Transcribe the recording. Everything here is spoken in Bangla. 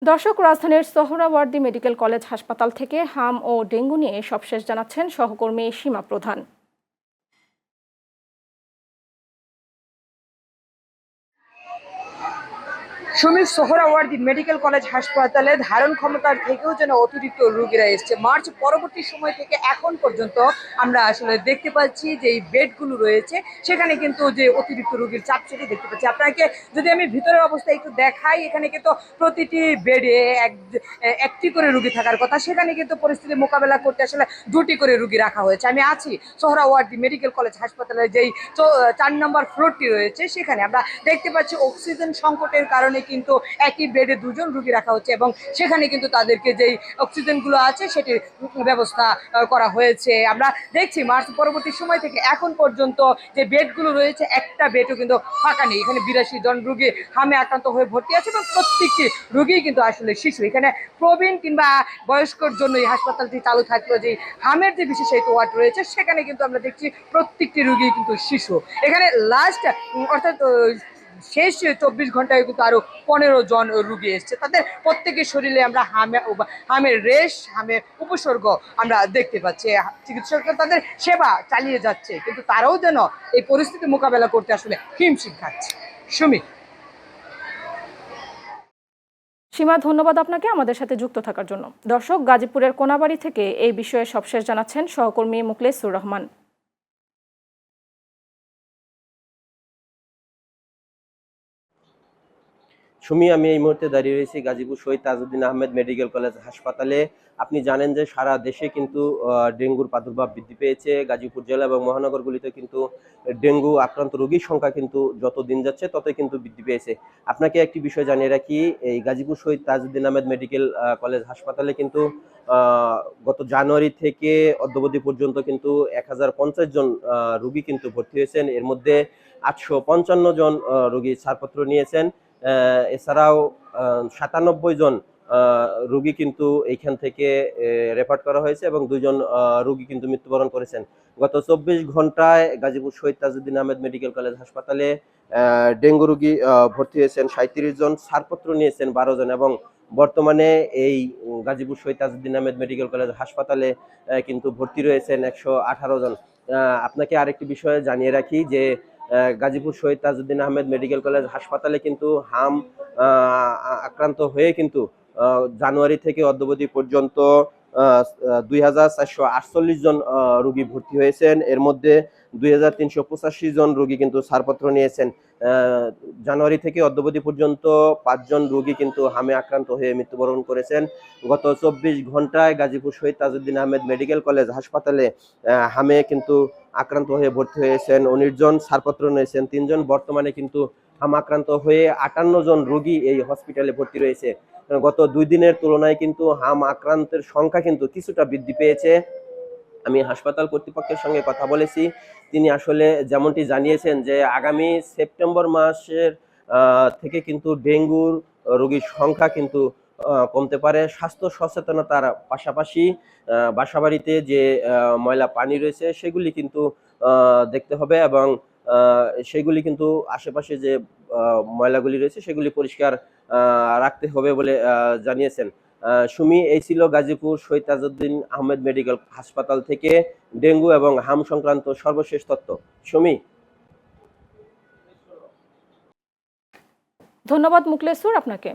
দর্শক, রাজধানীর সোহরাওয়ার্দী মেডিকেল কলেজ হাসপাতাল থেকে হাম ও ডেঙ্গু নিয়ে সবশেষ জানাচ্ছেন সহকর্মী সীমা প্রধান। সোহরাওয়ার্দী মেডিকেল কলেজ হাসপাতালে ধারণ ক্ষমতার থেকেও যেন অতিরিক্ত রোগীরা এসছে। মার্চ পরবর্তী সময় থেকে এখন পর্যন্ত আমরা আসলে দেখতে পাচ্ছি যে এই বেডগুলো রয়েছে, সেখানে কিন্তু যে অতিরিক্ত রোগীর চাপ সেটি দেখতে পাচ্ছি। আপনাকে যদি আমি ভিতরের অবস্থা একটু দেখাই, এখানে কিন্তু প্রতিটি বেডে একটি করে রোগী থাকার কথা, সেখানে কিন্তু পরিস্থিতি মোকাবেলা করতে আসলে দুটি করে রোগী রাখা হয়েছে। আমি আছি সোহরাওয়ার্দী মেডিকেল কলেজ হাসপাতালের যেই 4 নম্বর ফ্লোরটি রয়েছে, সেখানে আমরা দেখতে পাচ্ছি অক্সিজেন সংকটের কারণে কিন্তু একই বেডে দুজন রোগী রাখা হচ্ছে এবং সেখানে কিন্তু তাদেরকে যেই অক্সিজেনগুলো আছে সেটির ব্যবস্থা করা হয়েছে। আমরা দেখছি মার্চ পরবর্তী সময় থেকে এখন পর্যন্ত যে বেডগুলো রয়েছে, একটা বেডও কিন্তু ফাঁকা নেই। এখানে 82 জন রোগী হামে আক্রান্ত হয়ে ভর্তি আছে এবং প্রত্যেকটি রোগী কিন্তু আসলে শিশু। এখানে প্রবীণ কিংবা বয়স্কর জন্য এই হাসপাতালটি চালু থাকলো। যে হামের যে বিশেষায়িত ওয়ার্ড রয়েছে, সেখানে কিন্তু আমরা দেখছি প্রত্যেকটি রোগী কিন্তু শিশু। এখানে লাস্ট অর্থাৎ শেষ 24 ঘন্টায় কিন্তু আরো 15 জন রোগী এসছে। তাদের প্রত্যেকের শরীরে আমরা হামের রেশ, হামের উপসর্গ আমরা দেখতে পাচ্ছি। চিকিৎসকরা তাদের সেবা চালিয়ে যাচ্ছে, কিন্তু তারাও যেন এই পরিস্থিতি মোকাবেলা করতে আসলে হিমশিম খাচ্ছে। সুমি। সীমা, ধন্যবাদ আপনাকে আমাদের সাথে যুক্ত থাকার জন্য। দর্শক, গাজীপুরের কোনাবাড়ি থেকে এই বিষয়ে সবশেষ জানাচ্ছেন সহকর্মী মুখলেসুর রহমান। সুমি, আমি এই মুহূর্তে দাঁড়িয়ে রয়েছি গাজীপুর শহীদ তাজউদ্দিন আহমেদ মেডিকেল কলেজ হাসপাতালে। আপনি জানেন যে সারা দেশে কিন্তু ডেঙ্গুর প্রাদুর্ভাব বৃদ্ধি পেয়েছে। গাজীপুর জেলা এবং মহানগরগুলিতে কিন্তু ডেঙ্গু আক্রান্ত রোগীর সংখ্যা কিন্তু যত দিন যাচ্ছে ততই কিন্তু বৃদ্ধি পেয়েছে। আপনাকে একটি বিষয় জানিয়ে রাখি, এই গাজীপুর শহীদ তাজউদ্দিন আহমেদ মেডিকেল কলেজ হাসপাতালে কিন্তু গত জানুয়ারি থেকে অদ্যাবধি পর্যন্ত কিন্তু 1050 জন রোগী কিন্তু ভর্তি হয়েছেন। এর মধ্যে 855 জন রোগী ছাড়পত্র নিয়েছেন। এছাড়াও 97 জন রোগী কিন্তু এইখান থেকে রেফার করা হয়েছে এবং 2 জন রোগী কিন্তু মৃত্যুবরণ করেছেন। গত 24 ঘন্টায় গাজীপুর শহীদ তাজউদ্দিন আহমেদ মেডিকেল কলেজ হাসপাতালে ডেঙ্গু রোগী ভর্তি হয়েছেন 37 জন, ছাড়পত্র নিয়েছেন 12 জন এবং বর্তমানে এই গাজীপুর শহীদ তাজউদ্দিন আহমেদ মেডিকেল কলেজ হাসপাতালে কিন্তু ভর্তি রয়েছেন 118 জন। আপনাকে আরেকটি বিষয়ে জানিয়ে রাখি যে গাজীপুর শহীদ তাজউদ্দিন আহমেদ মেডিকেল কলেজ হাসপাতালে কিন্তু হাম আক্রান্ত হয়ে কিন্তু জানুয়ারি থেকে অদ্যাবধি পর্যন্ত 2448 জন রোগী ভর্তি হয়েছেন। এর মধ্যে 2385 জন রোগী কিন্তু ছাড়পত্র নিয়েছেন। জানুয়ারি থেকে অদ্যাবধি পর্যন্ত 5 জন রোগী কিন্তু হামে আক্রান্ত হয়ে মৃত্যুবরণ করেছেন। গত 24 ঘন্টায় গাজীপুর শহীদ তাজউদ্দিন আহমেদ মেডিকেল কলেজ হাসপাতালে হামে কিন্তু আক্রান্ত হয়ে ভর্তি হয়েছেন 19 জন, ছাড়পত্র নিয়েছেন 3 জন। বর্তমানে কিন্তু হাম আক্রান্ত হয়ে 58 জন রোগী এই হসপিটালে ভর্তি রয়েছে। গত 2 দিনের তুলনায় কিন্তু হাম আক্রান্তের সংখ্যা কিন্তু কিছুটা বৃদ্ধি পেয়েছে। আমি হাসপাতাল কর্তৃপক্ষের সঙ্গে কথা বলেছি, তিনি আসলে যেমনটি জানিয়েছেন যে আগামী সেপ্টেম্বর মাসের থেকে কিন্তু ডেঙ্গুর রোগীর সংখ্যা কিন্তু কমতে পারে। স্বাস্থ্য সচেতনতার পাশাপাশি বাসাবাড়িতে যে ময়লা পানি রয়েছে সেগুলি কিন্তু দেখতে হবে এবং সেগুলি কিন্তু আশেপাশে যে ময়লাগুলি রয়েছে সেগুলি পরিষ্কার রাখতে হবে বলে জানিয়েছেন। সুমি, এই ছিল গাজীপুর শহীদ তাজউদ্দিন আহমেদ মেডিকেল হাসপাতাল থেকে ডেঙ্গু এবং হাম সংক্রান্ত সর্বশেষ তথ্য। সুমি। ধন্যবাদ মুখলেসুর আপনাকে।